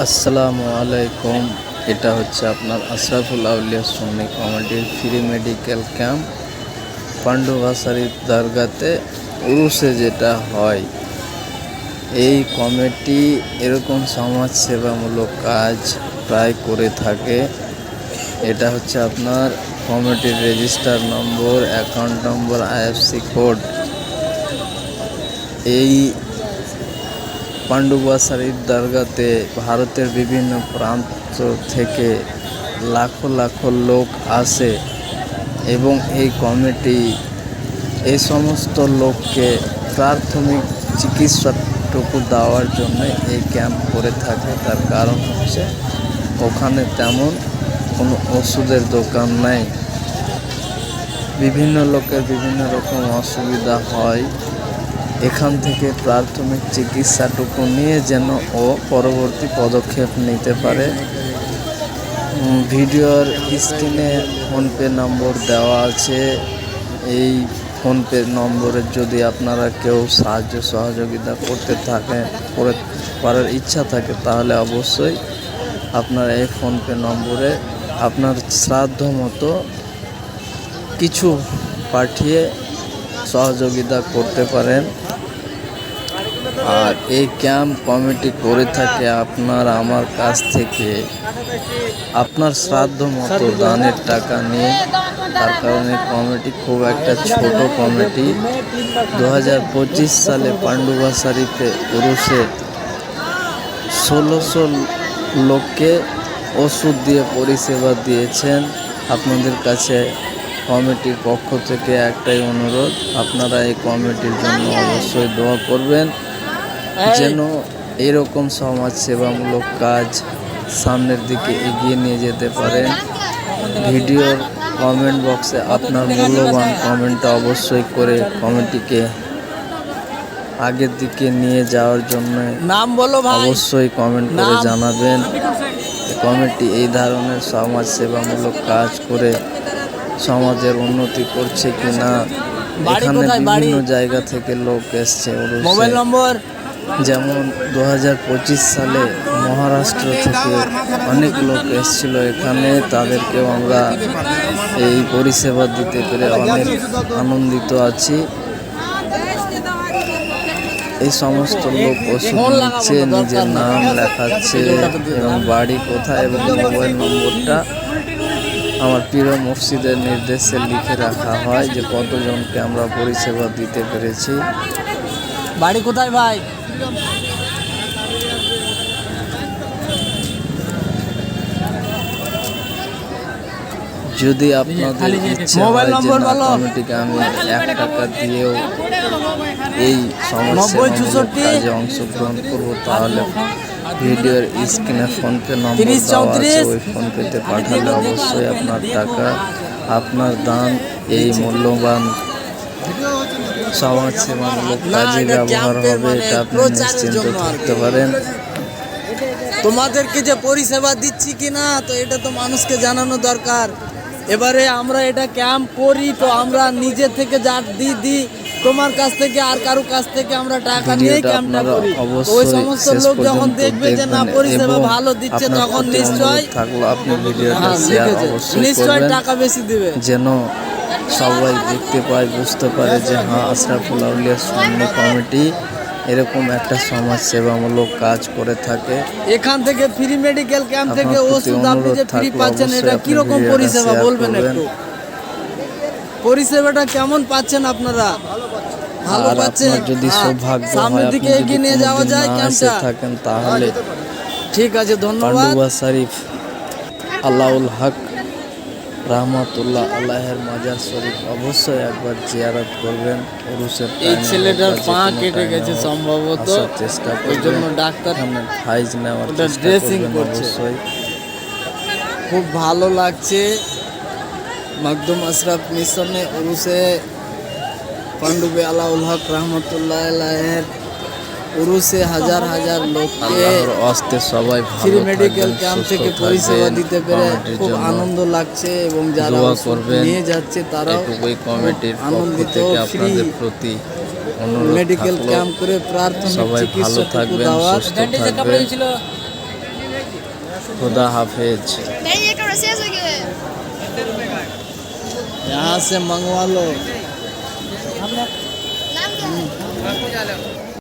আসসালামু আলাইকুম। এটা হচ্ছে আপনার আশরাফুল আউলিয়া সুন্নি কমিটির ফ্রি মেডিকেল ক্যাম্প পান্ডুয়া শরীফ দরগাতে উরুসে যেটা হয়। এই কমিটি এরকম সমাজ সেবামূলক কাজ প্রায় করে থাকে। এটা হচ্ছে আপনার কমিটির রেজিস্টার নম্বর, অ্যাকাউন্ট নম্বর, আইএফসি কোড। এই পান্ডুয়া শরীফ দরগাতে ভারতের বিভিন্ন প্রান্ত থেকে লাখো লাখো লোক আসে এবং এই কমিটি এই সমস্ত লোককে প্রাথমিক চিকিৎসাটুকু দেওয়ার জন্য এই ক্যাম্প করে থাকে। তার কারণ হচ্ছে ওখানে তেমন কোনো ওষুধের দোকান নাই। বিভিন্ন লোকের বিভিন্ন রকম অসুবিধা হয়। এখান থেকে প্রাথমিক চিকিৎসাটুকু নিয়ে যেন ও পরবর্তী পদক্ষেপ নিতে পারে। ভিডিওর স্ক্রিনে ফোনপে নম্বর দেওয়া আছে। এই ফোনপে নম্বরে যদি আপনারা কেউ সাহায্য সহযোগিতা করতে পারার ইচ্ছা থাকে তাহলে অবশ্যই আপনারা এই ফোনপে নম্বরে আপনার শ্রাদ্ধ মতো কিছু পাঠিয়ে সহযোগিতা করতে পারেন। আর এই ক্যাম্প কমিটি করে থাকে আপনার আমার কাছ থেকে আপনার শ্রাদ্ধ মতো দানের টাকা নিয়ে। তার কারণে কমিটি খুব একটা ছোট কমিটি। 2025 সালে পান্ডুয়া শরীফে উরুসে 1600 লোককে ওষুধ দিয়ে পরিষেবা দিয়েছেন। আপনাদের কাছে কমিটির পক্ষ থেকে একটাই অনুরোধ, আপনারা এই কমিটির জন্য অবশ্যই দোয়া করবেন যেন এরকম সমাজ সেবামূলক কাজ সামনের দিকে এগিয়ে নিয়ে যেতে পারেন। ভিডিওর কমেন্ট বক্সে আপনার মূল্যবান কমেন্টটা অবশ্যই করে কমিটিকে আগের দিকে নিয়ে যাওয়ার জন্য অবশ্যই কমেন্ট করে জানাবেন। কমিটি এই ধরনের সমাজ সেবামূলক কাজ করে সমাজের উন্নতি করছে কিনা। এখানে বিভিন্ন জায়গা থেকে লোক এসছে। যেমন 2025 সালে মহারাষ্ট্র থেকে অনেক লোক এসেছিল এখানে। তাদেরকেও আমরা এই পরিষেবা দিতে পেরে অনেক আনন্দিত আছি। এই সমস্ত লোক ওষুধ নিচ্ছে, নিজের নাম লেখাচ্ছে এবং বাড়ি কোথায় এবং মোবাইল নম্বরটা আমার প্রিয় মুফসিদের নির্দেশে লিখে রাখা হয় যে কতজনকে আমরা পরিষেবা দিতে পেরেছি। বাড়ি কোথায় ভাই? যদি আপনাদের ইচ্ছা হয় যে কমিটিকে আমি 1 টাকা দিয়েও এই সমস্যার কাজে অংশগ্রহণ করব, তাহলে ভিডিওর স্ক্রিনে ফোনপে নম্বর দেওয়া আছে। ওই ফোনপেতে পাঠালে অবশ্যই আপনার টাকা, আপনার দান এই মূল্যবান সমাজ সেবামূলক কাজে ব্যবহার হবে। এটা আপনি নিশ্চিন্ত থাকতে পারেন। তোমাদেরকে যে পরিষেবা দিচ্ছি কিনা তো এটা তো মানুষকে জানানো দরকার। এবারে আমরা এটা ক্যাম্প করি তো আমরা নিজে থেকে যা দিই তোমার কাছ থেকে আর কারো কাছ থেকে আমরা টাকা নিয়ে ক্যাম্পটা করি। ওই সমস্ত লোক যখন দেখবে যে না পরিষেবা ভালো দিচ্ছে তখন নিশ্চয় টাকা বেশি দিবে, যেন সবাই দেখতে পায়, বুঝতে পারে যে হ্যাঁ আশরাফুল আউলিয়া সুন্নি কমিটি এরকম একটা সমাজ সেবামূলক কাজ করে থাকে। এখান থেকে ফ্রি মেডিকেল ক্যাম্প থেকে ওষুধ আপনি যে ফ্রি পাচ্ছেন এটা কিরকম পরিষেবা বলবেন একটু? পরিষেবাটা কেমন পাচ্ছেন আপনারা? ভালো পাচ্ছেন? যদি সৌভাগ্য সামনের দিকে এগিয়ে নিয়ে যাওয়া যায় ক্যাম্পটা থাকেন তাহলে ঠিক আছে। ধন্যবাদ। পান্ডুয়া শরীফ আল্লাহুল হক রহমতুল্লাহ আল্লাহের মাজার শরীফ অবশ্যই একবার জিয়ারত করবেন। উরুসের এই ছেলেটার পা কেটে গেছে সম্ভবত, চেষ্টা ওই জন্য ডাক্তার ফাইজ নেওয়ার ড্রেসিং করছে। খুব ভালো লাগছে। মাকদুম আশরাফ মিশনে উরুসে পান্ডুবে আল্লাহুল হক রহমতুল্লাহ আলাইহির উরুসে হাজার হাজার লোককে সবাই ফ্রি মেডিকেল ক্যাম্প থেকে পরিষেবা দিতে পেরে খুব আনন্দ লাগছে এবং যারা নিয়ে যাচ্ছে তারাও আনন্দিত। ফ্রি মেডিকেল ক্যাম্প করে প্রাথমিক চিকিৎসা দেওয়ার खुदा हाफिज। नहीं ये कब रसीद हो गए यहाँ से मंगवा लो। नाम क्या है